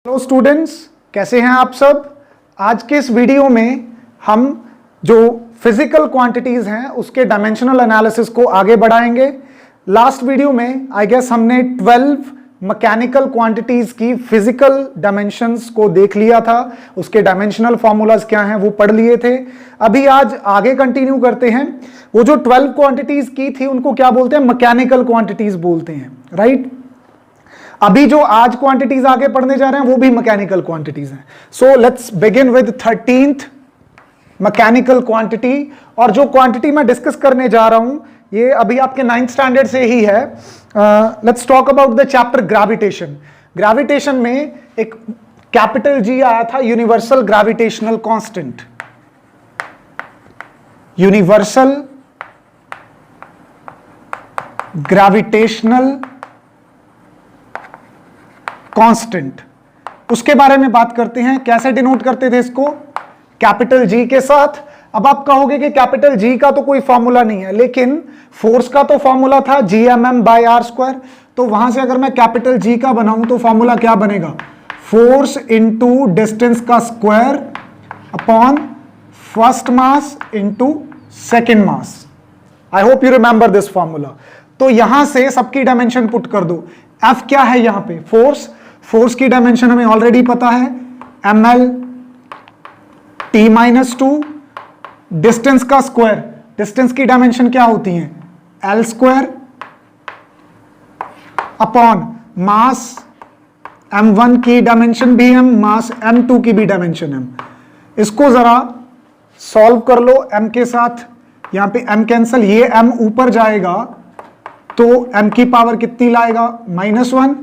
Hello students, कैसे हैं आप सब। आज के इस वीडियो में हम जो फिजिकल क्वांटिटीज हैं उसके डायमेंशनल एनालिसिस को आगे बढ़ाएंगे। लास्ट वीडियो में आई गेस हमने 12 मैकेनिकल क्वांटिटीज की फिजिकल डायमेंशंस को देख लिया था, उसके डायमेंशनल फॉर्मूलाज क्या हैं वो पढ़ लिए थे। अभी आज आगे कंटिन्यू करते हैं। वो जो 12 क्वांटिटीज की थी उनको क्या बोलते हैं, मैकेनिकल क्वांटिटीज बोलते हैं, राइट। अभी जो आज क्वांटिटीज आगे पढ़ने जा रहे हैं वो भी मैकेनिकल क्वांटिटीज हैं। So let's begin with 13th mechanical quantity. और जो क्वांटिटी मैं डिस्कस करने जा रहा हूं ये अभी आपके 9th स्टैंडर्ड से ही है। Let's talk about the chapter gravitation. Gravitation में एक कैपिटल जी आया था, universal gravitational constant. Universal gravitational constant, उसके बारे में बात करते हैं। कैसे डिनोट करते थे इसको, कैपिटल जी के साथ। अब आप कहोगे कि कैपिटल जी का तो कोई फॉर्मूला नहीं है, लेकिन फोर्स का तो फॉर्मूला था Gmm/r²। तो वहां से अगर मैं कैपिटल जी का बनाऊं तो फॉर्मूला क्या बनेगा, फोर्स इंटू डिस्टेंस का square upon first mass into second mass. I hope you remember this formula. तो यहां से सबकी डायमेंशन पुट कर दो। एफ क्या है यहां पे, फोर्स। फोर्स की डायमेंशन हमें ऑलरेडी पता है, ml t-2। डिस्टेंस का स्क्वायर, डिस्टेंस की डायमेंशन क्या होती है, l² अपॉन मास m1 की डायमेंशन भी m, मास m2 की भी डायमेंशन m। इसको जरा सॉल्व कर लो m के साथ। यहां पे m कैंसल, ये m ऊपर जाएगा तो m की पावर कितनी लाएगा, -1।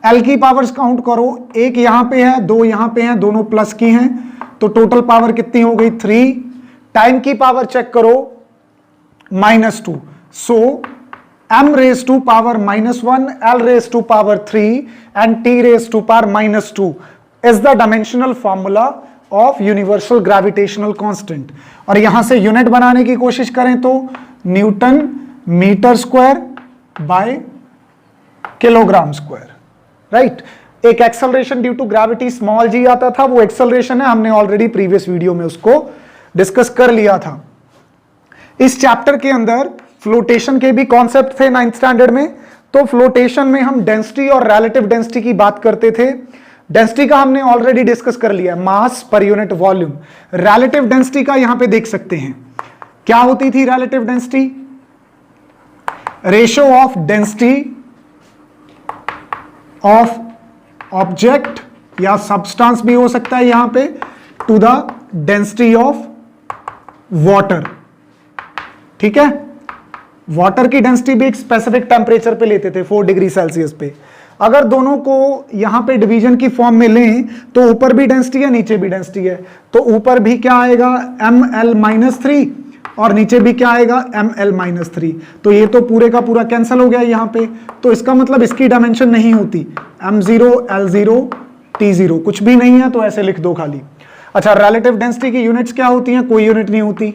l की पावर्स काउंट करो, एक यहां पे है, दो यहां पे हैं, दोनों प्लस की हैं, तो टोटल पावर कितनी हो गई, 3। टाइम की पावर चेक करो, -2। So m raise to power -1, l raise to power 3 and t raise to power -2 is the dimensional formula of universal gravitational constant. और यहां से यूनिट बनाने की कोशिश करें तो newton metre square by kilogram square, right. एक acceleration due to gravity small g आता था, वो एक्सेलरेशन है, हमने ऑलरेडी प्रीवियस वीडियो में उसको डिस्कस कर लिया था। इस चैप्टर के अंदर फ्लोटेशन के भी कॉन्सेप्ट थे 9th स्टैंडर्ड में। तो फ्लोटेशन में हम डेंसिटी और रिलेटिव डेंसिटी की बात करते थे। डेंसिटी का हमने ऑलरेडी डिस्कस कर लिया, मास per unit volume. Relative density का यहां पे देख सकते हैं, क्या होती थी relative density, ratio of density of object या सब्सटेंस भी हो सकता है यहां पे, to the density of water. ठीक है, वाटर की डेंसिटी भी एक स्पेसिफिक टेम्परेचर पे लेते थे, 4 डिग्री सेल्सियस पे। अगर दोनों को यहां पे डिवीजन की फॉर्म में लें तो ऊपर भी डेंसिटी है, नीचे भी डेंसिटी है। तो ऊपर भी क्या आएगा, ml-3, और नीचे भी क्या आएगा, ml-3। तो ये तो पूरे का पूरा कैंसिल हो गया यहां पे। तो इसका मतलब इसकी डायमेंशन नहीं होती, m0, l0, t0 कुछ भी नहीं है, तो ऐसे लिख दो खाली। अच्छा, रिलेटिव डेंसिटी की यूनिट्स क्या होती हैं, कोई यूनिट नहीं होती,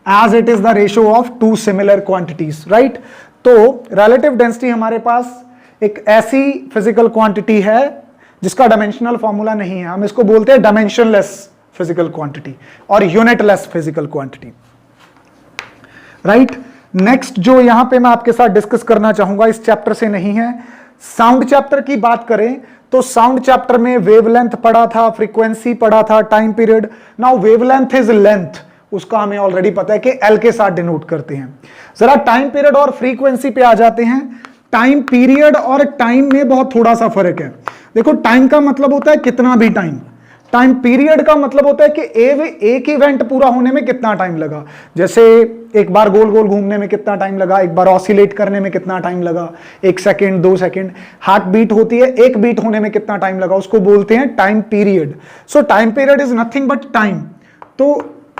as it is the ratio of two similar quantities, right. तो रिलेटिव डेंसिटी हमारे पास एक ऐसी फिजिकल क्वांटिटी है जिसका डायमेंशनल फॉर्मूला नहीं है, हम इसको बोलते हैं डायमेंशनलेस फिजिकल क्वांटिटी और unitless physical quantity, right. Next जो यहां पे मैं आपके साथ डिस्कस करना चाहूंगा, इस चैप्टर से नहीं है। साउंड चैप्टर की बात करें तो साउंड चैप्टर में वेवलेंथ पढ़ा था, फ्रीक्वेंसी पढ़ा था, time period. Now wavelength is length, उसका हमें ऑलरेडी पता है कि एल के साथ डिनोट करते हैं। जरा टाइम पीरियड और फ्रीक्वेंसी पे आ जाते हैं। टाइम पीरियड और टाइम में बहुत थोड़ा सा फर्क है। देखो, टाइम का मतलब होता है कितना भी टाइम, टाइम पीरियड का मतलब होता है कि एक इवेंट पूरा होने में कितना टाइम लगा। जैसे एक बार गोल गोल घूमने में कितना टाइम लगा, एक बार ऑसिलेट करने में कितना टाइम लगा, 1 सेकेंड 2 सेकेंड। हार्ट बीट होती है, एक बीट होने में कितना टाइम लगा, उसको बोलते हैं time period. So time period is nothing but time. तो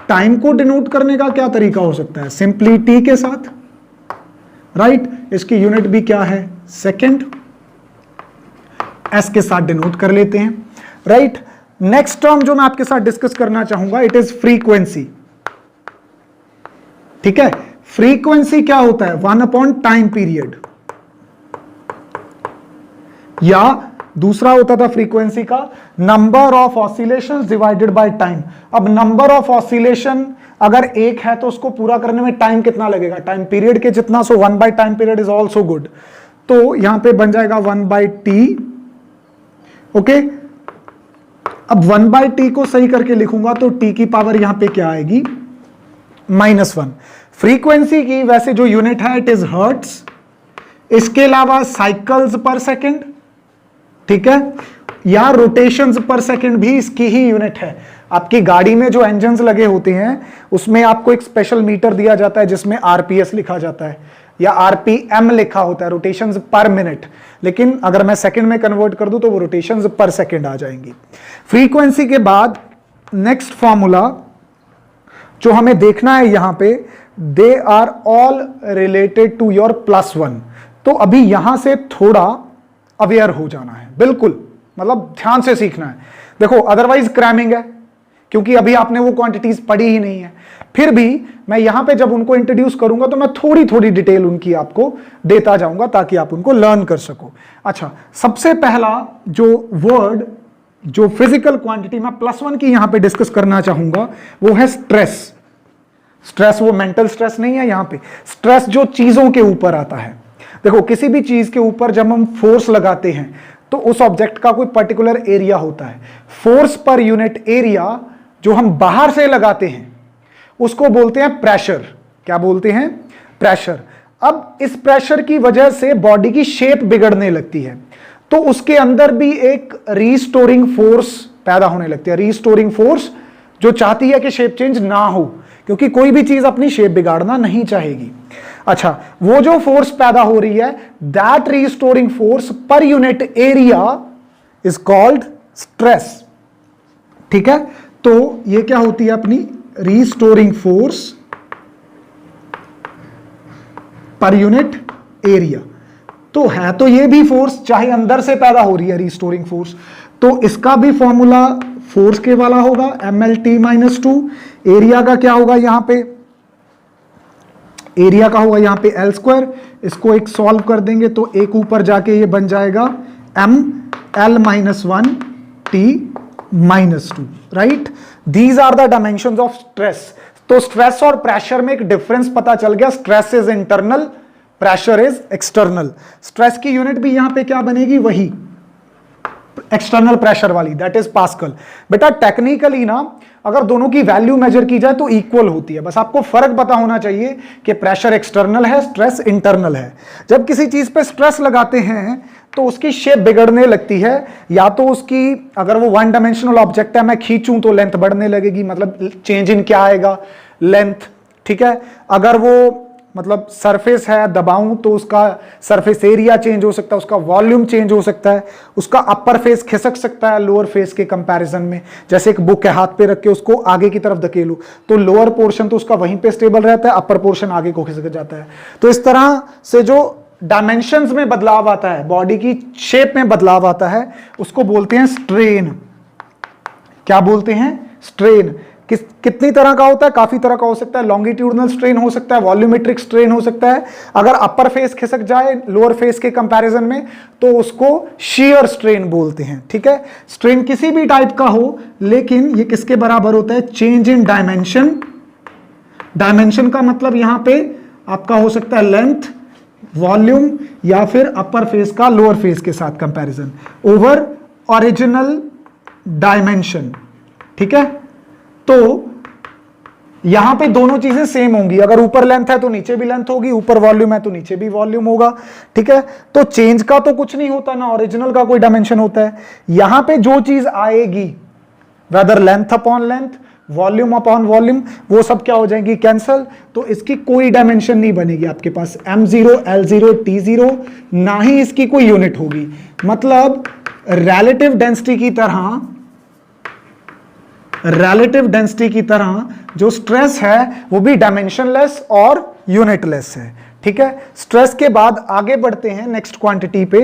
टाइम को डिनोट करने का क्या तरीका हो सकता है, सिंपली टी के साथ, राइट। इसकी यूनिट भी क्या है, सेकेंड, एस के साथ डिनोट कर लेते हैं, राइट। नेक्स्ट टर्म जो मैं आपके साथ डिस्कस करना चाहूंगा, इट इज फ्रीक्वेंसी। ठीक है, फ्रीक्वेंसी क्या होता है, 1/टाइम पीरियड, या दूसरा होता था फ्रीक्वेंसी का number of oscillations divided by time. अब नंबर ऑफ ऑसिलेशन अगर एक है तो उसको पूरा करने में टाइम कितना लगेगा, टाइम पीरियड के जितना, सो 1 by time period is also good. तो यहां पे बन जाएगा 1 बाय टी। ओके, अब 1 बाय टी को सही करके लिखूंगा तो टी की पावर यहां पे क्या आएगी, -1। फ्रीक्वेंसी की वैसे जो यूनिट है इट इज हर्ट्स, इसके अलावा साइकिल्स पर सेकेंड, ठीक है, या रोटेशंस पर सेकेंड भी इसकी ही यूनिट है। आपकी गाड़ी में जो इंजन्स लगे होते हैं उसमें आपको एक स्पेशल मीटर दिया जाता है जिसमें आरपीएस लिखा जाता है या आरपीएम लिखा होता है, रोटेशंस पर मिनट, लेकिन अगर मैं सेकंड में कन्वर्ट कर दूं तो वो रोटेशंस पर सेकंड आ जाएंगी। फ्रीक्वेंसी के बाद नेक्स्ट फॉर्मूला जो हमें देखना है यहां पे, they are all related to your +1। तो अभी यहां से थोड़ा अवेयर हो जाना है, बिल्कुल मतलब ध्यान से सीखना है। देखो अदरवाइज क्रैमिंग है, क्योंकि अभी आपने वो क्वांटिटीज पढ़ी ही नहीं है। फिर भी मैं यहां पे जब उनको इंट्रोड्यूस करूंगा तो मैं थोड़ी थोड़ी डिटेल उनकी आपको देता जाऊंगा ताकि आप उनको लर्न कर सको। अच्छा, सबसे पहला जो वर्ड जो फिजिकल क्वांटिटी मैं +1 की यहां पे डिस्कस करना चाहूंगा वो है स्ट्रेस। स्ट्रेस वो मेंटल स्ट्रेस नहीं है, यहां पे स्ट्रेस जो चीजों के ऊपर आता है। देखो किसी भी चीज के ऊपर जब हम फोर्स लगाते हैं तो उस ऑब्जेक्ट का कोई पर्टिकुलर एरिया होता है। फोर्स पर यूनिट एरिया जो हम बाहर से लगाते हैं उसको बोलते हैं प्रेशर। क्या बोलते हैं? प्रेशर। अब इस प्रेशर की वजह से बॉडी की शेप बिगड़ने लगती है, तो उसके अंदर भी एक रीस्टोरिंग फोर्स पैदा होने लगती है। रीस्टोरिंग फोर्स जो चाहती है कि शेप चेंज ना हो, क्योंकि कोई भी चीज अपनी शेप बिगाड़ना नहीं चाहेगी। अच्छा, वो जो फोर्स पैदा हो रही है, that restoring force per unit area is called stress. ठीक है, तो ये क्या होती है अपनी restoring force per unit area. तो है तो ये भी फोर्स, चाहे अंदर से पैदा हो रही है रीस्टोरिंग फोर्स, तो इसका भी फॉर्मूला फोर्स के वाला होगा mlt-2। एरिया का क्या होगा यहां पे, एरिया का होगा यहां पे L²। इसको एक सॉल्व कर देंगे तो एक ऊपर जाके ये बन जाएगा ml-1 t-2, right. These are the dimensions of stress. तो स्ट्रेस और प्रेशर में एक डिफरेंस पता चल गया। Stress is internal, pressure is external. Stress की यूनिट भी यहां पे क्या बनेगी, वही एक्सटर्नल प्रेशर वाली, दैट इज पास्कल। बेटा टेक्निकली ना अगर दोनों की वैल्यू मेजर की जाए तो इक्वल होती है, बस आपको फर्क पता होना चाहिए कि प्रेशर एक्सटर्नल है, स्ट्रेस इंटरनल है। जब किसी चीज पे स्ट्रेस लगाते हैं तो उसकी शेप बिगड़ने लगती है, या तो उसकी अगर वो 1 डायमेंशनल ऑब्जेक्ट है, मैं खींचूं तो लेंथ बढ़ने लगेगी, मतलब चेंज इन क्या आएगा, लेंथ। ठीक है, अगर वो मतलब सरफेस है, दबाऊं तो उसका सरफेस एरिया चेंज हो सकता है, उसका वॉल्यूम चेंज हो सकता है, उसका अपर फेस खिसक सकता है लोअर फेस के कंपैरिजन में। जैसे एक बुक है, हाथ पे रख के उसको आगे की तरफ धकेलूं तो लोअर पोर्शन तो उसका वहीं पे स्टेबल रहता है, अपर पोर्शन आगे को खिसक जाता है। तो इस तरह से जो डायमेंशंस में बदलाव आता है, बॉडी की शेप में बदलाव आता है, उसको बोलते हैं स्ट्रेन। क्या बोलते हैं? स्ट्रेन। कितनी तरह का होता है? काफी तरह का हो सकता है। लॉन्गिट्यूडनल स्ट्रेन हो सकता है, वॉल्यूमेट्रिक स्ट्रेन हो सकता है। अगर अपर फेस खिसक जाए लोअर फेस के कंपैरिजन में तो उसको शियर स्ट्रेन बोलते हैं। ठीक है, स्ट्रेन किसी भी टाइप का हो, लेकिन ये किसके बराबर होता है? Change in dimension. डायमेंशन का मतलब यहां पे आपका हो सकता है लेंथ, वॉल्यूम, या फिर अपर फेस का लोअर फेस के साथ कंपैरिजन ओवर ओरिजिनल डायमेंशन। ठीक है, तो यहां पे दोनों चीजें सेम होंगी। अगर ऊपर लेंथ है तो नीचे भी लेंथ होगी, ऊपर वॉल्यूम है तो नीचे भी वॉल्यूम होगा। ठीक है, तो चेंज का तो कुछ नहीं होता ना, ओरिजिनल का कोई डायमेंशन होता है। यहां पे जो चीज आएगी, whether length upon length, volume upon volume, वो सब क्या हो जाएंगी? कैंसल। तो इसकी कोई डायमेंशन नहीं बनेगी आपके पास, m0, L0, T0, ना ही इसकी कोई यूनिट होगी। मतलब रिलेटिव डेंसिटी की तरह जो स्ट्रेस है वो भी डायमेंशनलेस और यूनिटलेस है। ठीक है, स्ट्रेस के बाद आगे बढ़ते हैं नेक्स्ट क्वांटिटी पे।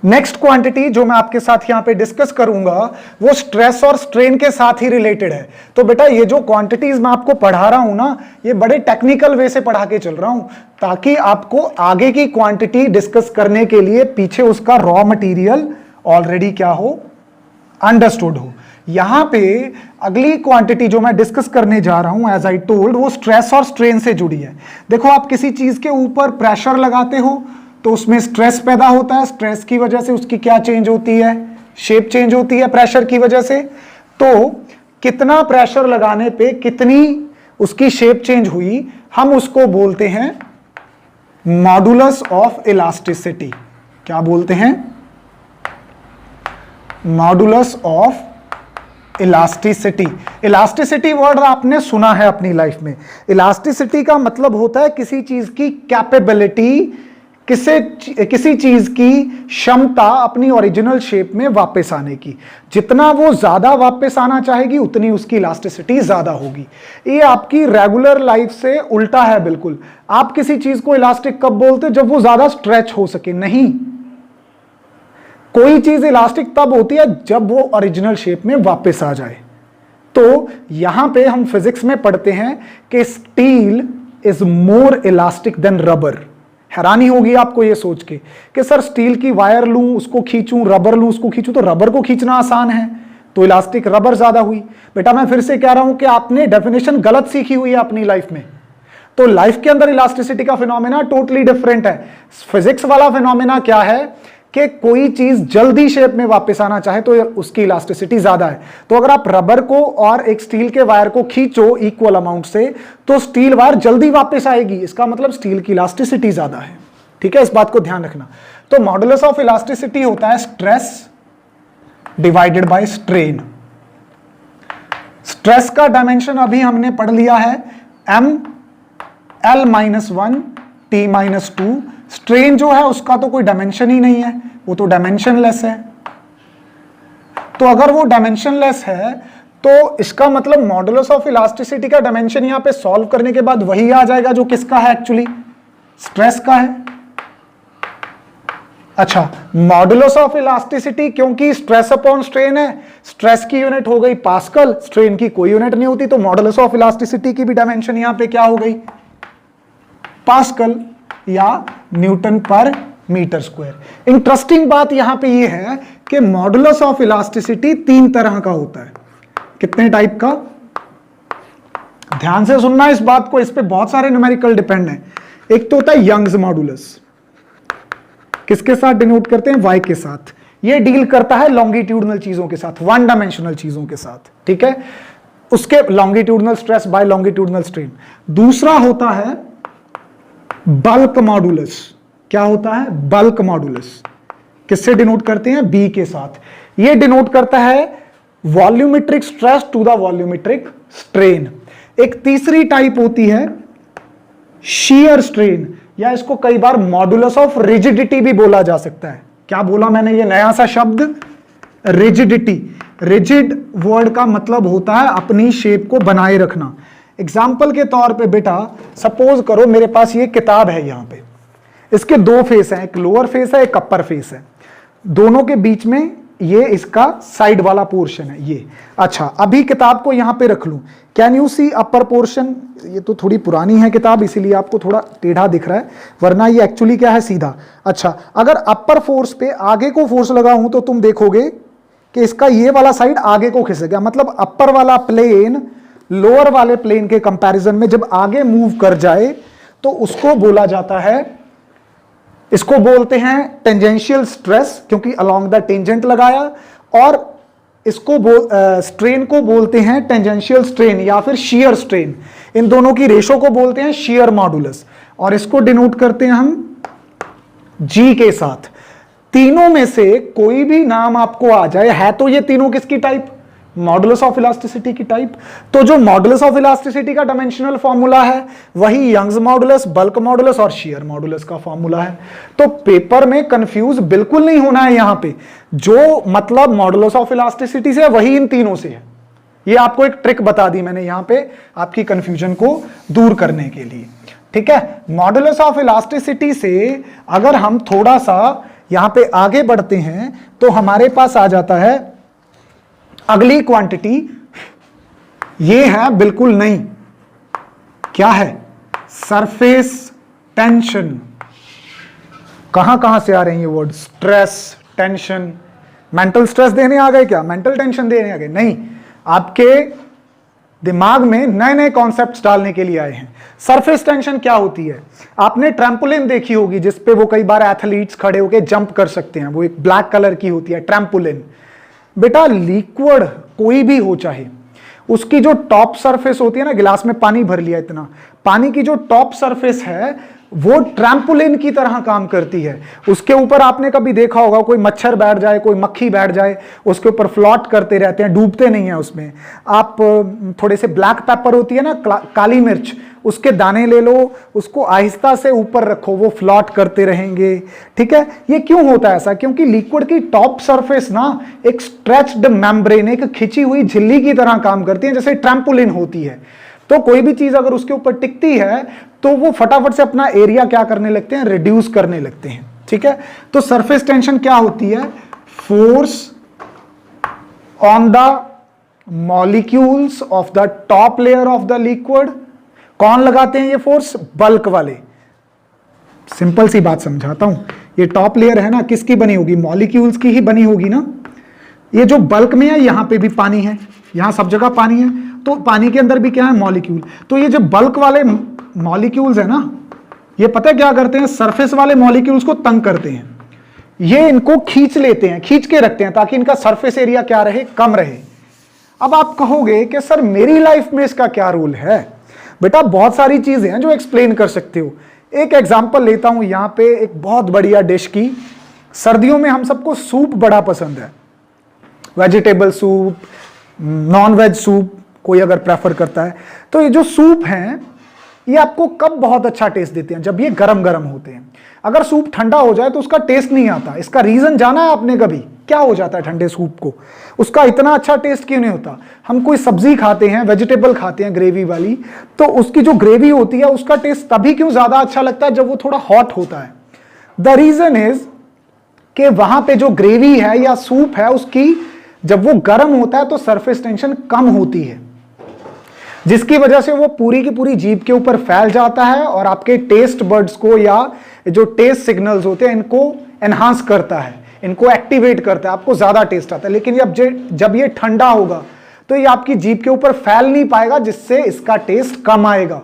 नेक्स्ट क्वांटिटी जो मैं आपके साथ यहां पे डिस्कस करूंगा वो स्ट्रेस और स्ट्रेन के साथ ही रिलेटेड है। तो बेटा ये जो क्वांटिटीज मैं आपको पढ़ा रहा हूं ना, ये बड़े टेक्निकल वे से पढ़ा के चल रहा हूं ताकि आपको आगे की क्वांटिटी डिस्कस करने के लिए पीछे उसका रॉ मटेरियल ऑलरेडी क्या हो, अंडरस्टूड हो। यहां पे अगली क्वांटिटी जो मैं डिस्कस करने जा रहा हूं, एज आई टोल्ड, वो स्ट्रेस और स्ट्रेन से जुड़ी है। देखो आप किसी चीज के ऊपर प्रेशर लगाते हो तो उसमें स्ट्रेस पैदा होता है, स्ट्रेस की वजह से उसकी क्या चेंज होती है, शेप चेंज होती है प्रेशर की वजह से। तो कितना प्रेशर लगाने पे कितनी उसकी शेप चेंज हुई, हम उसको बोलते हैं मॉडुलस ऑफ इलास्टिसिटी। क्या बोलते हैं? Modulus of elasticity. Elasticity word आपने सुना है अपनी लाइफ में। इलास्टिसिटी का मतलब होता है किसी चीज की कैपेबिलिटी, किसी चीज की क्षमता अपनी ओरिजिनल शेप में वापस आने की। जितना वो ज्यादा वापस आना चाहेगी उतनी उसकी इलास्टिसिटी ज्यादा होगी। ये आपकी रेगुलर लाइफ से उल्टा है बिल्कुल। आप किसी चीज को इलास्टिक कब बोलते हो? जब वो ज्यादा स्ट्रेच हो सके। नहीं, कोई चीज इलास्टिक तब होती है जब वो ओरिजिनल शेप में वापस आ जाए। तो यहां पे हम फिजिक्स में पढ़ते हैं कि steel is more elastic than rubber. हैरानी होगी आपको ये सोच के कि सर स्टील की वायर लूं, उसको खींचूं, रबर लूं, उसको खींचूं, तो रबर को खींचना आसान है, तो इलास्टिक रबर ज्यादा हुई। बेटा मैं फिर से कह रहा हूं कि आपने डेफिनेशन गलत सीखी हुई है अपनी लाइफ में। तो लाइफ के अंदर इलास्टिसिटी का फिनोमेना टोटली डिफरेंट है। फिजिक्स वाला फिनोमेना क्या है कि कोई चीज जल्दी शेप में वापस आना चाहे तो उसकी इलास्टिसिटी ज्यादा है। तो अगर आप रबर को और एक स्टील के वायर को खींचो इक्वल अमाउंट से तो स्टील वायर जल्दी वापस आएगी। इसका मतलब स्टील की इलास्टिसिटी ज्यादा है। ठीक है, इस बात को ध्यान रखना। तो मॉडुलस ऑफ इलास्टिसिटी होता है stress divided by strain. Stress का डायमेंशन अभी हमने पढ़ लिया है, m L-1 T-2। स्ट्रेन जो है उसका तो कोई डायमेंशन ही नहीं है, वो तो डायमेंशनलेस है। तो अगर वो डायमेंशनलेस है तो इसका मतलब मॉडुलस ऑफ इलास्टिसिटी का डायमेंशन यहां पे सॉल्व करने के बाद वही आ जाएगा जो किसका है, एक्चुअली स्ट्रेस का है। अच्छा, मॉडुलस ऑफ इलास्टिसिटी क्योंकि स्ट्रेस अपॉन स्ट्रेन है, स्ट्रेस की यूनिट हो गई पास्कल, स्ट्रेन की कोई यूनिट नहीं होती, तो मॉडुलस ऑफ इलास्टिसिटी की भी डायमेंशन यहां पे क्या हो गई, पास्कल या न्यूटन पर मीटर स्क्वायर। इंटरेस्टिंग बात यहां पे ये है कि मॉडुलस ऑफ इलास्टिसिटी 3 तरह का होता है। कितने टाइप का? ध्यान से सुनना इस बात को, इस पे बहुत सारे न्यूमेरिकल डिपेंड है। एक तो होता है यंग्स मॉडुलस, किसके साथ डिनोट करते हैं, वाई के साथ। ये डील करता है लॉन्गिट्यूडनल चीजों के साथ, वन डायमेंशनल चीजों के साथ। ठीक है, उसके longitudinal stress by longitudinal strain. दूसरा होता है बल्क मॉडुलस। क्या होता है? Bulk modulus. किससे डिनोट करते हैं? बी के साथ। ये डिनोट करता है volumetric stress to the volumetric strain. एक तीसरी टाइप होती है शियर स्ट्रेन, या इसको कई बार मॉडुलस ऑफ रिजिडिटी भी बोला जा सकता है। क्या बोला मैंने, ये नया सा शब्द, रिजिडिटी। रिजिड वर्ड का मतलब होता है अपनी शेप को बनाए रखना। एग्जाम्पल के तौर पे बेटा सपोज करो मेरे पास ये किताब है, यहां पे इसके 2 फेस हैं, एक लोअर फेस है, एक अपर फेस है, दोनों के बीच में ये इसका साइड वाला पोर्शन है ये। अच्छा, अभी किताब को यहां पे रख लूं, can you see upper portion? ये तो थोड़ी पुरानी है किताब इसीलिए आपको थोड़ा टेढ़ा दिख रहा है, वरना ये एक्चुअली क्या है, सीधा। अच्छा, अगर अपर फोर्स पे आगे को फोर्स लगाऊं तो तुम देखोगे कि इसका ये वाला साइड आगे को खिसक गया। मतलब अपर वाला प्लेन लोअर वाले प्लेन के कंपैरिजन में जब आगे मूव कर जाए तो उसको बोला जाता है, इसको बोलते हैं टेंजेंशियल स्ट्रेस, क्योंकि अलोंग द टेंजेंट लगाया। और इसको स्ट्रेन को बोलते हैं टेंजेंशियल स्ट्रेन या फिर शियर स्ट्रेन। इन दोनों की रेशो को बोलते हैं शियर मॉडुलस, और इसको डिनोट करते हैं हम जी के साथ। तीनों में से कोई भी नाम आपको आ जाए, है तो ये तीनों किसकी टाइप, मॉडुलस ऑफ इलास्टिसिटी की टाइप। तो जो मॉडुलस ऑफ इलास्टिसिटी का डायमेंशनल फॉर्मूला है वही यंग्स मॉडुलस, बल्क मॉडुलस और शियर मॉडुलस का फॉर्मूला है। तो पेपर में कंफ्यूज बिल्कुल नहीं होना है, यहां पे जो मतलब मॉडुलस ऑफ इलास्टिसिटी से वही इन तीनों से है। ये आपको एक ट्रिक बता दी मैंने यहां पे आपकी कंफ्यूजन को दूर करने के लिए। ठीक है, मॉडुलस ऑफ इलास्टिसिटी से अगर हम थोड़ा सा यहां पे आगे बढ़ते हैं तो हमारे पास आ जाता है अगली क्वांटिटी, ये है बिल्कुल नई, क्या है, सरफेस टेंशन। कहां कहां से आ रहे हैं ये word, stress, tension, mental stress देने आ गए क्या, मेंटल टेंशन देने आ गए, नहीं, आपके दिमाग में नए नए कॉन्सेप्ट्स डालने के लिए आए हैं। सरफेस टेंशन क्या होती है, आपने ट्रैम्पोलिन देखी होगी जिसपे वो कई बार एथलीट्स खड़े होकर जंप कर सकते हैं, वो एक ब्लैक कलर की होती है ट्रैम्पोलिन। बेटा लिक्विड कोई भी हो चाहे, उसकी जो टॉप सरफेस होती है ना, गिलास में पानी भर लिया इतना, पानी की जो टॉप सरफेस है वो ट्रैम्पोलिन की तरह काम करती है। उसके ऊपर आपने कभी देखा होगा कोई मच्छर बैठ जाए, कोई मक्खी बैठ जाए, उसके ऊपर फ्लॉट करते रहते हैं, डूबते नहीं है उसमें। आप थोड़े से ब्लैक पेपर होती है ना, काली मिर्च, उसके दाने ले लो, उसको आहिस्ता से ऊपर रखो, वो फ्लॉट करते रहेंगे। ठीक है, ये क्यों होता है ऐसा, क्योंकि लिक्विड की टॉप सरफेस ना एक स्ट्रेच्ड मेम्ब्रेन, एक खिंची हुई झिल्ली की तरह काम करती है, जैसे ट्रैम्पोलिन होती है। तो कोई भी चीज अगर उसके ऊपर टिकती है तो वो फटाफट से अपना एरिया क्या करने लगते हैं, रिड्यूस करने लगते हैं। ठीक है, तो सरफेस टेंशन क्या होती है, force on the molecules of the top layer of the liquid. कौन लगाते हैं ये फोर्स, बल्क वाले। सिंपल सी बात समझाता हूं, ये टॉप लेयर है ना, किसकी बनी होगी, मॉलिक्यूल्स की ही बनी होगी ना। ये जो बल्क में है, यहां पे भी पानी है, यहां सब जगह पानी है, तो पानी के अंदर भी क्या है, मॉलिक्यूल। तो ये जो बल्क वाले मॉलिक्यूल्स है ना, ये पता है क्या करते हैं, सरफेस वाले मॉलिक्यूल्स को तंग करते हैं, ये इनको खींच लेते हैं, खींच के रखते हैं ताकि इनका सरफेस एरिया क्या रहे, कम रहे। अब आप कहोगे कि सर मेरी लाइफ में इसका क्या रोल है। बेटा बहुत सारी चीजें हैं जो एक्सप्लेन कर सकते हो। एक एग्जांपल लेता हूं यहां पे एक बहुत बढ़िया डिश की। सर्दियों में हम सबको सूप बड़ा पसंद है, vegetable soup, non veg soup कोई अगर प्रेफर करता है। तो ये जो सूप हैं ये आपको कब बहुत अच्छा टेस्ट देते हैं, जब ये गरम गरम होते हैं। अगर सूप ठंडा हो जाए तो उसका टेस्ट नहीं आता। इसका रीजन जाना है आपने कभी, क्या हो जाता है ठंडे सूप को, उसका इतना अच्छा टेस्ट क्यों नहीं होता। हम कोई सब्जी खाते हैं, वेजिटेबल खाते हैं ग्रेवी वाली, तो उसकी जो ग्रेवी होती है उसका टेस्ट तभी क्यों ज्यादा अच्छा लगता है जब वो थोड़ा हॉट होता है। द रीजन इज कि वहां पे जो ग्रेवी है या सूप है उसकी जब वो गर्म होता है तो सरफेस टेंशन कम होती है, जिसकी वजह से वो पूरी की पूरी जीभ के ऊपर फैल जाता है और आपके टेस्ट बर्ड्स को या जो टेस्ट सिग्नल्स होते हैं इनको एनहांस करता है, इनको एक्टिवेट करता है, आपको ज्यादा टेस्ट आता है। लेकिन जब ये ठंडा होगा तो ये आपकी जीभ के ऊपर फैल नहीं पाएगा, जिससे इसका टेस्ट कम आएगा।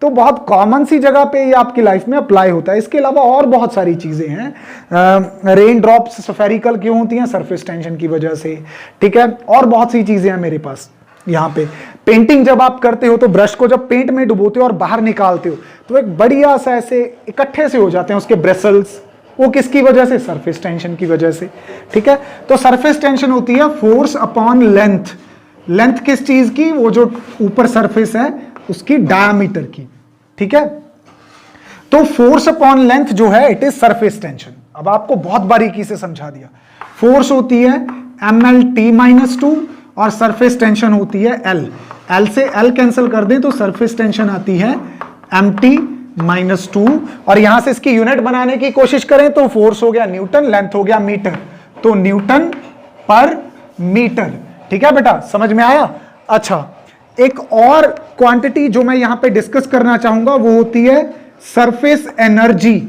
तो बहुत कॉमन सी जगह पे ये आपकी लाइफ में अप्लाई होता है। इसके अलावा और बहुत सारी चीजें हैं। रेन ड्रॉप्स स्फेरिकल क्यों होती हैं, सरफेस टेंशन की वजह से। ठीक है, और बहुत सी चीजें हैं मेरे पास। यहाँ पे पेंटिंग जब आप करते हो तो ब्रश को जब पेंट में डुबोते हो और बाहर निकालते हो तो एक बढ़िया सा ऐसे इकट्ठे से हो जाते हैं उसके ब्रेसल्स, वो किसकी वजह से, सरफेस टेंशन की वजह से। ठीक है, तो सरफेस टेंशन होती है फोर्स अपॉन लेंथ। लेंथ किस चीज की, वो जो ऊपर सरफेस है उसकी डायमीटर की। ठीक है, तो फोर्स अपॉन लेंथ जो है इट इज सरफेस टेंशन। अब आपको बहुत बारीकी से समझा दिया। फोर्स होती है mlt-2 और सरफेस टेंशन होती है L। L से L कैंसिल कर दें तो सरफेस टेंशन आती है mt-2। और यहां से इसकी यूनिट बनाने की कोशिश करें तो फोर्स हो गया न्यूटन, लेंथ हो गया मीटर, तो न्यूटन पर मीटर। ठीक है बेटा, समझ में आया। अच्छा, एक और क्वांटिटी जो मैं यहां पे डिस्कस करना चाहूंगा वो होती है सरफेस एनर्जी।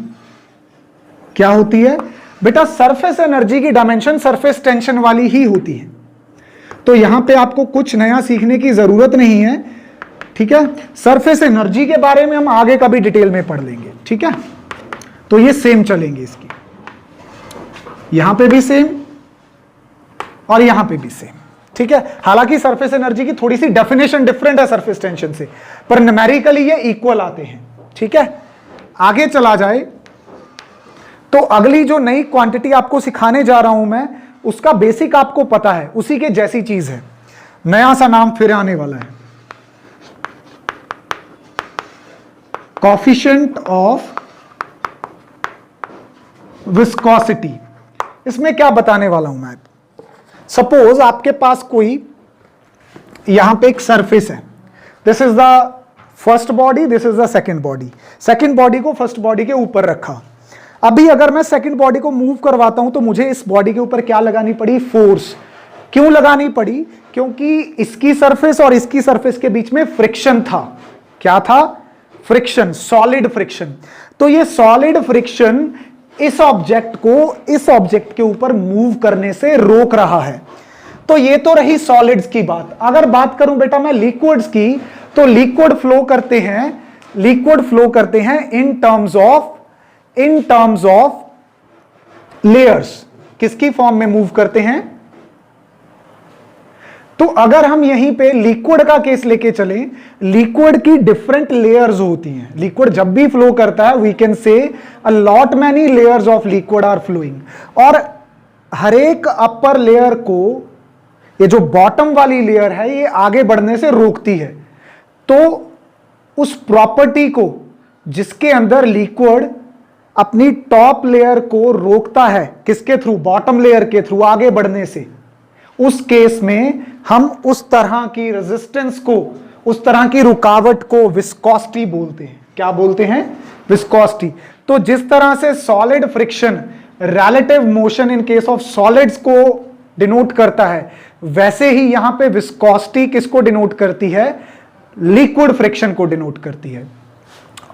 क्या होती है बेटा, सरफेस एनर्जी की डायमेंशन सरफेस टेंशन वाली ही होती है। तो यहां पे आपको कुछ नया सीखने की जरूरत नहीं है। ठीक है, सरफेस एनर्जी के बारे में हम आगे कभी डिटेल में पढ़ लेंगे। ठीक है, तो ये सेम चलेंगे इसकी, यहां पे भी सेम और यहां पे भी सेम। ठीक है, हालांकि सरफेस एनर्जी की थोड़ी सी डेफिनेशन डिफरेंट है सरफेस टेंशन से, पर न्यूमेरिकली ये इक्वल आते हैं। ठीक है, आगे चला जाए तो अगली जो नई क्वांटिटी आपको सिखाने जा रहा हूं मैं, उसका बेसिक आपको पता है, उसी के जैसी चीज है, नया सा नाम फिर आने वाला है, कोएफिशिएंट ऑफ विस्कोसिटी। इसमें क्या बताने वाला हूं मैं, सपोज आपके पास कोई यहां पे एक सरफेस है, this is the first body, this is the second body. Second body को फर्स्ट बॉडी के ऊपर रखा। अभी अगर मैं सेकंड बॉडी को मूव करवाता हूं तो मुझे इस बॉडी के ऊपर क्या लगानी पड़ी, फोर्स। क्यों लगानी पड़ी, क्योंकि इसकी सरफेस और इसकी सरफेस के बीच में फ्रिक्शन था। क्या था, फ्रिक्शन, सॉलिड फ्रिक्शन। तो ये सॉलिड फ्रिक्शन इस ऑब्जेक्ट को इस ऑब्जेक्ट के ऊपर मूव करने से रोक रहा है। तो ये तो रही सॉलिड्स की बात। अगर बात करूं बेटा मैं लिक्विड्स की, तो लिक्विड फ्लो करते हैं इन टर्म्स ऑफ लेयर्स। किसकी फॉर्म में मूव करते हैं, तो अगर हम यहीं पे लिक्विड का केस लेके चलें, लिक्विड की डिफरेंट लेयर्स होती हैं। लिक्विड जब भी फ्लो करता है, we can say a lot many layers of liquid are flowing, और हर एक अपर लेयर को, ये जो बॉटम वाली लेयर है, ये आगे बढ़ने से रोकती है। तो उस प्रॉपर्टी को जिसके अंदर लिक्विड अपनी टॉप लेयर को रोकता है, किसके थ्रू, बॉटम लेयर के थ्रू आगे बढ़ने से, उस केस में हम उस तरह की रेजिस्टेंस को, उस तरह की रुकावट को विस्कोसिटी बोलते हैं। क्या बोलते हैं, विस्कोसिटी। तो जिस तरह से solid friction relative motion in case of solids को डिनोट करता है, वैसे ही यहां पे विस्कोसिटी किसको डिनोट करती है, लिक्विड फ्रिक्शन को डिनोट करती है।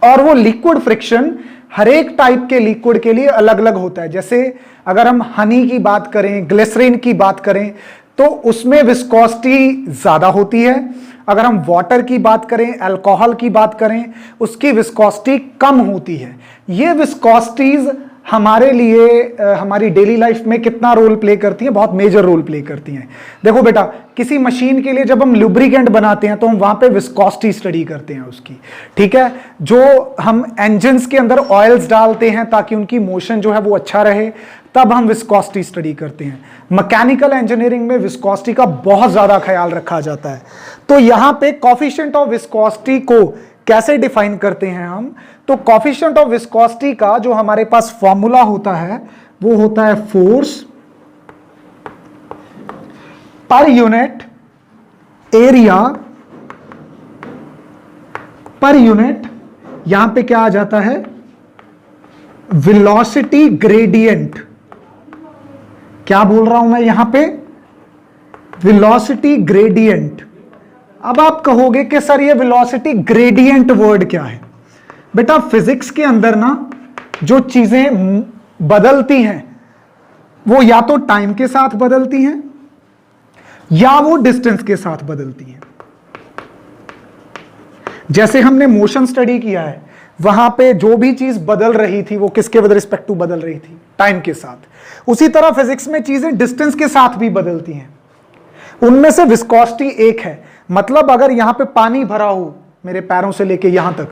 और वो लिक्विड फ्रिक्शन हर एक टाइप के लिक्विड के लिए अलग अलग होता है। जैसे अगर हम हनी की बात करें, ग्लिसरीन की बात करें, तो उसमें विस्कोसिटी ज्यादा होती है। अगर हम वाटर की बात करें, अल्कोहल की बात करें, उसकी विस्कोसिटी कम होती है। ये विस्कोसिटीज हमारे लिए हमारी डेली लाइफ में कितना रोल प्ले करती हैं, बहुत मेजर रोल प्ले करती हैं। देखो बेटा, किसी मशीन के लिए जब हम लुब्रिकेंट बनाते हैं तो हम वहां पे विस्कोसिटी स्टडी करते हैं उसकी, ठीक है। जो हम इंजन्स के अंदर ऑयल्स डालते हैं ताकि उनकी मोशन जो है वो अच्छा रहे, तब हम विस्कोसिटी स्टडी करते हैं। मैकेनिकल इंजीनियरिंग में विस्कोसिटी का बहुत ज्यादा ख्याल रखा जाता है। तो यहां पे कोफिशिएंट ऑफ विस्कोसिटी को कैसे डिफाइन करते हैं हम, तो कोफिशिएंट ऑफ विस्कोसिटी का जो हमारे पास फॉर्मूला होता है वो होता है force per unit area per unit, यहां पे क्या आ जाता है, वेलोसिटी ग्रेडियंट। क्या बोल रहा हूं मैं यहां पे, वेलोसिटी ग्रेडियंट। अब आप कहोगे कि सर ये वेलोसिटी ग्रेडियंट वर्ड क्या है। बेटा फिजिक्स के अंदर ना जो चीजें बदलती हैं वो या तो टाइम के साथ बदलती हैं या वो डिस्टेंस के साथ बदलती हैं। जैसे हमने मोशन स्टडी किया है, वहां पे जो भी चीज बदल रही थी वो किसके विद रिस्पेक्ट टू बदल रही थी, टाइम के साथ। उसी तरह फिजिक्स में चीजें डिस्टेंस के साथ भी बदलती हैं। उनमें से विस्कोसिटी एक है। मतलब अगर यहां पे पानी भरा हो मेरे पैरों से लेके यहां तक,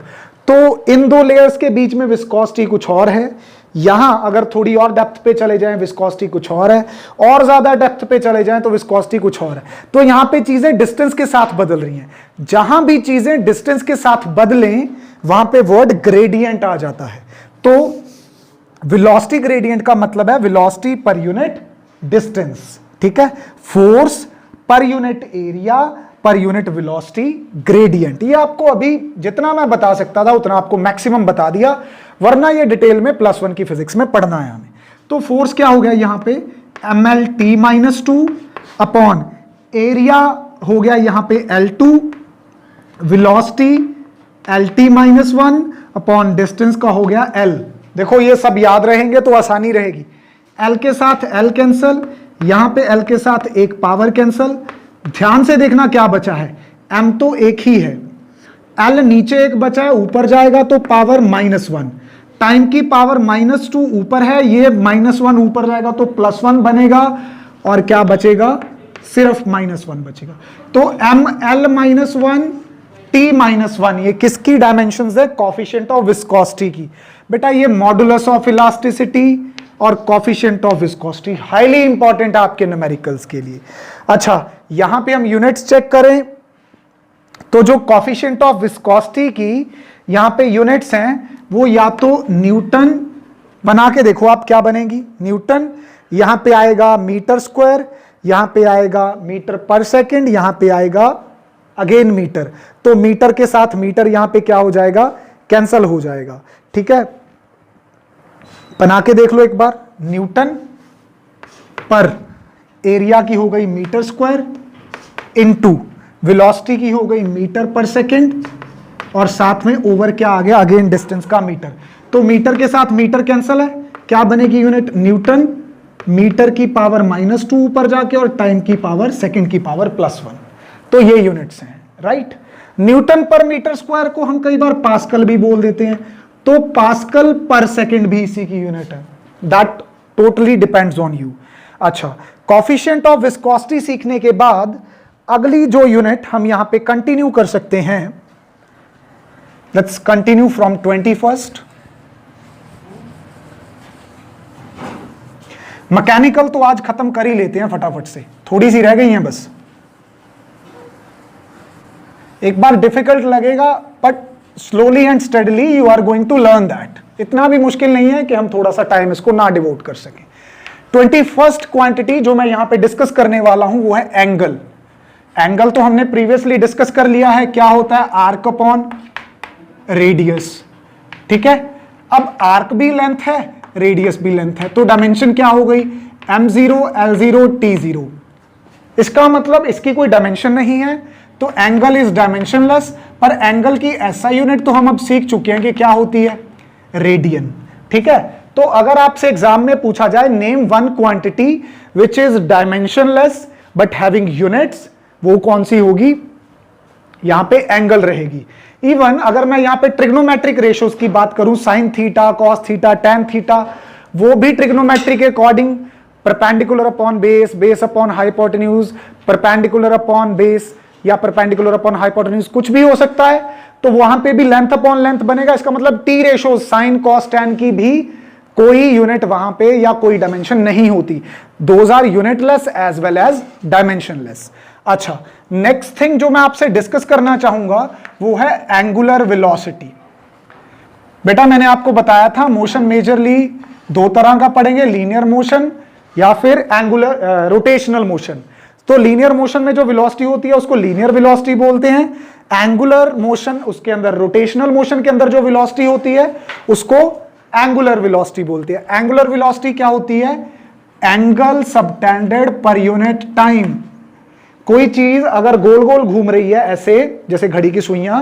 तो इन दो लेयर्स के बीच में विस्कोसिटी कुछ और है। यहां अगर थोड़ी और डेप्थ पे चले जाएं विस्कोसिटी कुछ और है, और ज्यादा डेप्थ पे चले जाएं तो विस्कोसिटी कुछ और है। तो यहां पे चीजें डिस्टेंस के साथ बदल रही हैं। जहां भी चीजें डिस्टेंस के साथ बदलें वहां पे वर्ड ग्रेडियंट आ जाता है। तो वेलोसिटी ग्रेडियंट का मतलब है वेलोसिटी पर यूनिट डिस्टेंस, ठीक है। Force per unit area per unit velocity gradient. ये आपको अभी जितना मैं बता सकता था उतना आपको मैक्सिमम बता दिया, वरना ये डिटेल में +1 की फिजिक्स में पढ़ना है हमें। तो फोर्स क्या हो गया यहां पे, mlt-2 अपॉन एरिया हो गया यहां पे L2, velocity lt-1 upon distance का हो गया L। देखो ये सब याद रहेंगे तो आसानी रहेगी। L के साथ L कैंसल, यहां पे L के साथ एक पावर कैंसल। ध्यान से देखना क्या बचा है, M तो एक ही है, L नीचे एक बचा है, ऊपर जाएगा तो पावर -1। टाइम की पावर -2 ऊपर है, ये -1 ऊपर जाएगा तो +1 बनेगा, और क्या बचेगा, सिर्फ -1 बचेगा। तो ml-1 t-1 ये किसकी डायमेंशंस है, कोफिशिएंट ऑफ विस्कोसिटी की। बेटा ये मॉडुलस ऑफ इलास्टिसिटी और coefficient of viscosity highly important है आपके न्यूमेरिकल्स के लिए। अच्छा यहां पे हम यूनिट्स चेक करें तो जो कोफिशिएंट ऑफ विस्कोसिटी की यहां पे यूनिट्स हैं वो या तो न्यूटन, बना के देखो आप क्या बनेगी, न्यूटन, यहां पे आएगा मीटर स्क्वायर, यहां पे आएगा मीटर पर सेकंड, यहां पे आएगा अगेन मीटर। तो मीटर के साथ मीटर यहां पे क्या हो जाएगा, कैंसल हो जाएगा, ठीक है। बना के देख लो एक बार। न्यूटन पर एरिया की हो गई मीटर स्क्वायर, इनटू वेलोसिटी की हो गई मीटर पर सेकंड, और साथ में ओवर क्या आ गया, अगेन डिस्टेंस का मीटर। तो मीटर के साथ मीटर कैंसल है, क्या बनेगी यूनिट, न्यूटन मीटर की पावर -2 ऊपर जाके, और टाइम की पावर सेकंड की पावर +1। तो ये यूनिट्स हैं, राइट। न्यूटन पर मीटर स्क्वायर को हम कई बार पास्कल भी बोल देते हैं, तो पास्कल पर सेकंड भी इसी की यूनिट है। That totally depends on you. अच्छा, कोफिशिएंट ऑफ विस्कोसिटी सीखने के बाद अगली जो यूनिट हम यहां पे कंटिन्यू कर सकते हैं, let's continue from 21st। Mechanical तो आज खत्म कर ही लेते हैं फटाफट से, थोड़ी सी रह गई हैं बस। एक बार डिफिकल्ट लगेगा, but slowly and steadily you are going to learn that. इतना भी मुश्किल नहीं है कि हम थोड़ा सा टाइम इसको ना डिवोट कर सकें। 21st क्वांटिटी जो मैं यहां पे डिस्कस करने वाला हूं वो है एंगल। एंगल तो हमने प्रीवियसली डिस्कस कर लिया है, क्या होता है, आर्क अपॉन रेडियस। ठीक है, अब आर्क भी लेंथ है, रेडियस भी लेंथ है, तो डायमेंशन क्या हो गई, m0 l0 t0। इसका मतलब इसकी कोई डायमेंशन नहीं है, तो एंगल इज डायमेंशनलेस। पर एंगल की एसआई यूनिट तो हम अब सीख चुके हैं कि क्या होती है, रेडियन। ठीक है, तो अगर आपसे एग्जाम में पूछा जाए name one quantity which is dimensionless but having units, वो कौन सी होगी, यहां पे एंगल रहेगी। इवन अगर मैं यहां पे ट्रिग्नोमेट्रिक रेशियोज की बात करूं, sine theta, cos theta, tan theta, वो भी ट्रिग्नोमेट्री के according perpendicular upon base, base upon hypotenuse, perpendicular upon base या परपेंडिकुलर अपॉन हाइपोटेन्यूज, कुछ भी हो सकता है। तो वहां पे भी लेंथ अपॉन लेंथ बनेगा। इसका मतलब T ratio sine cos tan की भी कोई यूनिट वहां पे या कोई डायमेंशन नहीं होती। Those are unitless as well as dimensionless. अच्छा, नेक्स्ट थिंग जो मैं आपसे डिस्कस करना चाहूंगा वो है एंगुलर वेलोसिटी। बेटा मैंने आपको बताया था मोशन मेजरली दो तरह का पढ़ेंगे, लीनियर मोशन या फिर एंगुलर रोटेशनल मोशन। तो लीनियर मोशन में जो वेलोसिटी होती है उसको लीनियर वेलोसिटी बोलते हैं। एंगुलर मोशन, उसके अंदर रोटेशनल मोशन के अंदर जो वेलोसिटी होती है उसको एंगुलर वेलोसिटी बोलते हैं। एंगुलर वेलोसिटी क्या होती है, angle subtended per unit time. कोई चीज अगर गोल गोल घूम रही है ऐसे जैसे घड़ी की सुइयां,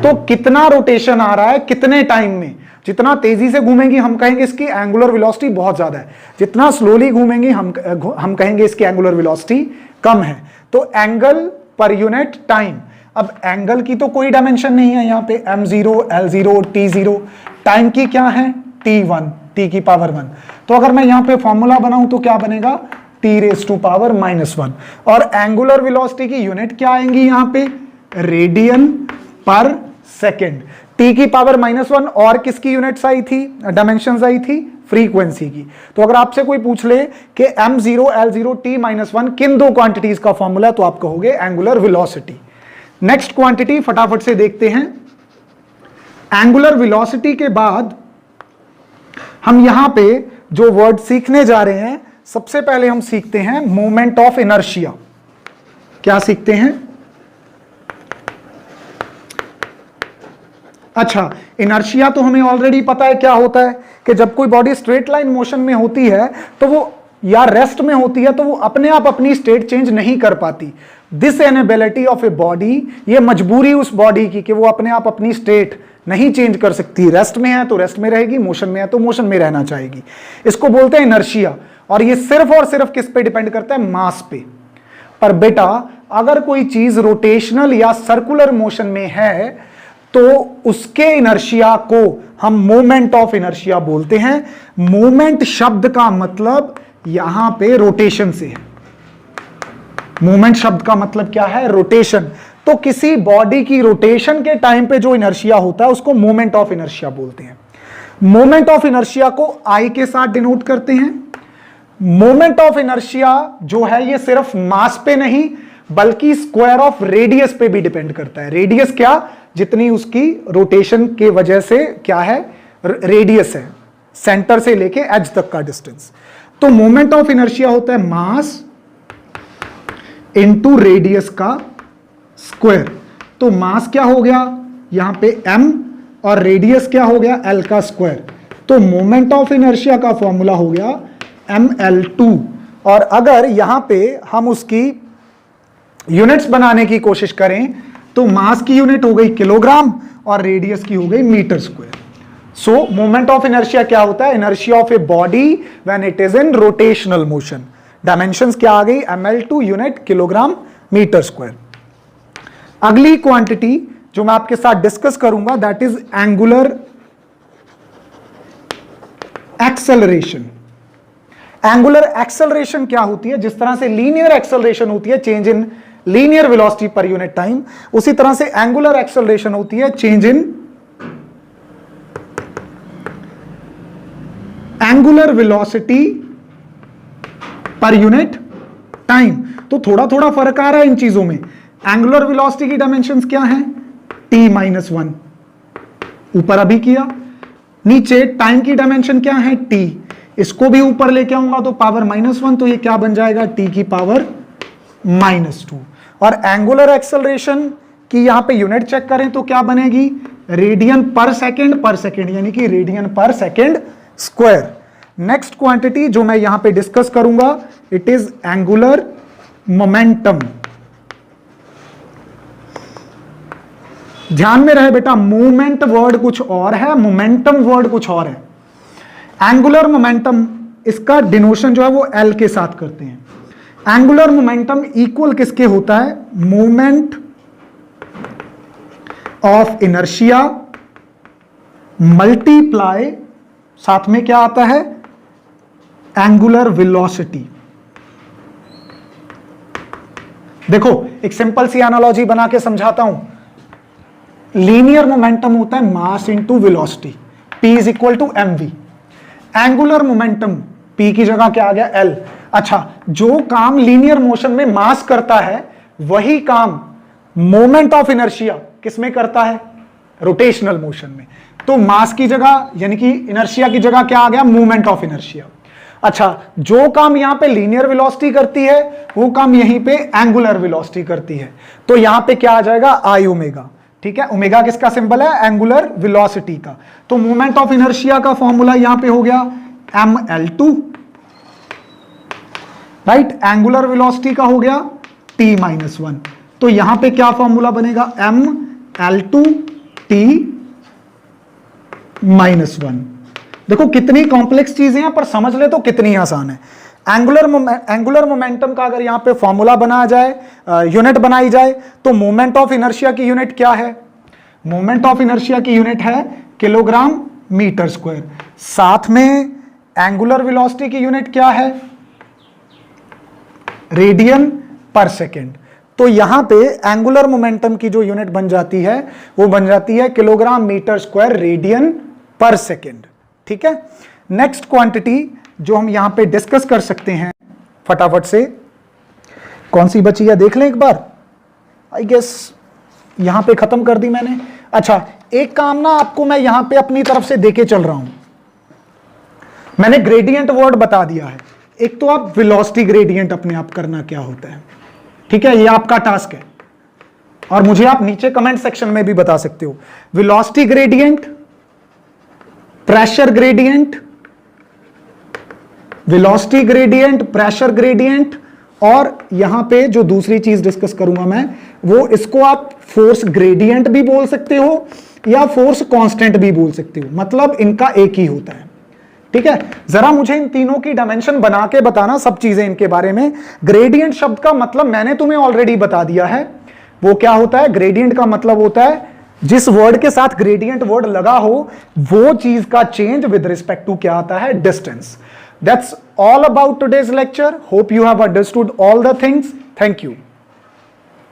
तो कितना रोटेशन आ रहा है कितने टाइम में। जितना तेजी से घूमेंगी हम कहेंगे इसकी एंगुलर वेलोसिटी बहुत ज्यादा है, जितना स्लोली घूमेंगी हम कहेंगे इसकी एंगुलर वेलोसिटी कम है। तो एंगल पर यूनिट टाइम। अब एंगल की तो कोई डायमेंशन नहीं है, यहाँ पे m0 l0 t0। टाइम की क्या है, t1, t की पावर 1। तो अगर मैं यहाँ पे फॉर्मूला बनाऊं तो क्या बनेगा, t⁻⁻1। और एंगुलर वेलोसिटी की यूनिट क्या आएंगी यहाँ पे, रेडियन पर सेकेंड। t की पावर -1 और किसकी यूनिट्स आई थी, डायमेंशंस आई थी, फ्रीक्वेंसी की। तो अगर आपसे कोई पूछ ले कि m0 l0 t-1 किन दो क्वांटिटीज का फॉर्मूला, तो आप कहोगे एंगुलर वेलोसिटी। नेक्स्ट क्वांटिटी फटाफट से देखते हैं। एंगुलर वेलोसिटी के बाद हम यहां पे जो वर्ड सीखने जा रहे हैं, सबसे पहले हम सीखते हैं मोमेंट ऑफ इनर्शिया। क्या सीखते हैं, अच्छा इनर्शिया तो हमें ऑलरेडी पता है क्या होता है, कि जब कोई बॉडी स्ट्रेट लाइन मोशन में होती है तो वो या रेस्ट में होती है तो वो अपने आप अपनी स्टेट चेंज नहीं कर पाती। This inability of a body, ये मजबूरी उस बॉडी की कि वो अपने आप अपनी स्टेट नहीं चेंज कर सकती। रेस्ट में है तो रेस्ट में रहेगी, मोशन में है तो मोशन में रहना चाहेगी। इसको बोलते हैं इनर्शिया। और ये सिर्फ और सिर्फ किस पे डिपेंड करता है, मास पे। पर बेटा अगर कोई चीज रोटेशनल या सर्कुलर मोशन में है तो उसके इनर्शिया को हम मोमेंट ऑफ इनर्शिया बोलते हैं। मोमेंट शब्द का मतलब यहां पे रोटेशन से है। मोमेंट शब्द का मतलब क्या है, रोटेशन। तो किसी बॉडी की रोटेशन के टाइम पे जो इनर्शिया होता है उसको मोमेंट ऑफ इनर्शिया बोलते हैं। मोमेंट ऑफ इनर्शिया को आई के साथ डिनोट करते हैं। मोमेंट ऑफ इनर्शिया जो है ये सिर्फ मास पे नहीं बल्कि स्क्वायर ऑफ रेडियस पे भी डिपेंड करता है। रेडियस क्या, जितनी उसकी रोटेशन के वजह से क्या है, रेडियस है, सेंटर से लेके एज तक का डिस्टेंस। तो मोमेंट ऑफ इनर्शिया होता है मास इनटू रेडियस का स्क्वायर। तो मास क्या हो गया यहां पे m और रेडियस क्या हो गया l का स्क्वायर। तो मोमेंट ऑफ इनर्शिया का फॉर्मूला हो गया ml2। और अगर यहां पे हम उसकी यूनिट्स बनाने की कोशिश करें तो मास की यूनिट हो गई किलोग्राम और रेडियस की हो गई metre square. So moment of inertia क्या होता है? Inertia of a body when it is in rotational motion. Dimensions क्या आ गई? ml2 unit kilogram metre square. अगली क्वांटिटी जो मैं आपके साथ डिस्कस करूंगा that is angular acceleration. Angular acceleration क्या होती है? जिस तरह से लीनियर एक्सेलरेशन होती है change in linear velocity per unit time, उसी तरह से एंगुलर एक्सेलरेशन होती है change in angular velocity per unit time. तो थोड़ा थोड़ा फर्क आ रहा है इन चीजों में। एंगुलर वेलोसिटी की डायमेंशंस क्या हैं? t-1 ऊपर अभी किया। नीचे टाइम की डायमेंशन क्या है? t। इसको भी ऊपर लेके आऊंगा तो पावर -1, तो ये क्या बन जाएगा? t की पावर -2। और एंगुलर एक्सेलरेशन की यहां पे यूनिट चेक करें तो क्या बनेगी? रेडियन पर सेकेंड, यानी कि रेडियन पर सेकेंड स्क्वायर। नेक्स्ट क्वांटिटी जो मैं यहां पे डिस्कस करूंगा इट इज एंगुलर मोमेंटम। ध्यान में रहे बेटा, मूवमेंट वर्ड कुछ और है, मोमेंटम वर्ड कुछ और है। एंगुलर मोमेंटम इसका डिनोशन जो है वो L के साथ करते हैं। एंगुलर मोमेंटम इक्वल किसके होता है? मूवमेंट ऑफ इनर्शिया मल्टीप्लाई, साथ में क्या आता है? Angular velocity. देखो एक सिंपल सी एनालॉजी बना के समझाता हूं। लीनियर मोमेंटम होता है mass into velocity, P is equal to mv। Angular momentum P की जगह क्या आ गया? L। अच्छा, जो काम लीनियर मोशन में मास करता है वही काम मोमेंट ऑफ इनर्शिया किसमें करता है? रोटेशनल मोशन में। तो मास की जगह यानी कि इनर्शिया की जगह क्या आ गया? Movement of inertia. अच्छा, जो काम यहां पे लीनियर वेलोसिटी करती है वो काम यहीं पे एंगुलर वेलोसिटी करती है। तो यहां पे क्या आ जाएगा? I omega. ठीक है, ओमेगा किसका सिंबल है? एंगुलर वेलोसिटी का। तो मूवमेंट ऑफ इनर्शिया का फॉर्मूला यहां पे हो गया ml2, राइट। एंगुलर वेलोसिटी का हो गया t-1। तो यहां पे क्या फॉर्मूला बनेगा? ml2 t-1। देखो कितनी कॉम्प्लेक्स चीजें हैं पर समझ ले तो कितनी आसान है। एंगुलर मोमेंटम का अगर यहां पे फॉर्मूला बनाया जाए, यूनिट बनाई जाए, तो मोमेंट ऑफ इनर्शिया की यूनिट क्या है? मोमेंट ऑफ इनर्शिया की यूनिट है किलोग्राम मीटर स्क्वायर। साथ में एंगुलर वेलोसिटी की यूनिट क्या है? रेडियन पर सेकेंड। तो यहां पे एंगुलर मोमेंटम की जो यूनिट बन जाती है वो बन जाती है किलोग्राम मीटर स्क्वायर रेडियन पर सेकेंड। ठीक है, नेक्स्ट क्वांटिटी जो हम यहां पे डिस्कस कर सकते हैं फटाफट से, कौन सी बची है देख लें एक बार। आई गेस यहां पे खत्म कर दी मैंने। अच्छा, एक काम ना आपको मैं यहां पे अपनी तरफ से देके चल रहा हूं। मैंने ग्रेडियंट वर्ड बता दिया है। एक तो आप वेलोसिटी ग्रेडियंट अपने आप करना क्या होता है, ठीक है, ये आपका टास्क है और मुझे आप नीचे कमेंट सेक्शन में भी बता सकते हो। Velocity gradient, pressure gradient, velocity gradient, pressure gradient, और यहां पे जो दूसरी चीज डिस्कस करूंगा मैं वो, इसको आप फोर्स ग्रेडियंट भी बोल सकते हो या फोर्स कांस्टेंट भी बोल सकते हो, मतलब इनका एक ही होता है। ठीक है, जरा मुझे इन तीनों की डायमेंशन बना के बताना सब चीजें इनके बारे में। ग्रेडियंट शब्द का मतलब मैंने तुम्हें ऑलरेडी बता दिया है, वो क्या होता है? ग्रेडियंट का मतलब होता है जिस वर्ड के साथ ग्रेडियंट वर्ड लगा हो वो चीज का चेंज विद रिस्पेक्ट टू क्या आता है? Distance. That's all about today's lecture. Hope you have understood all the things. Thank you.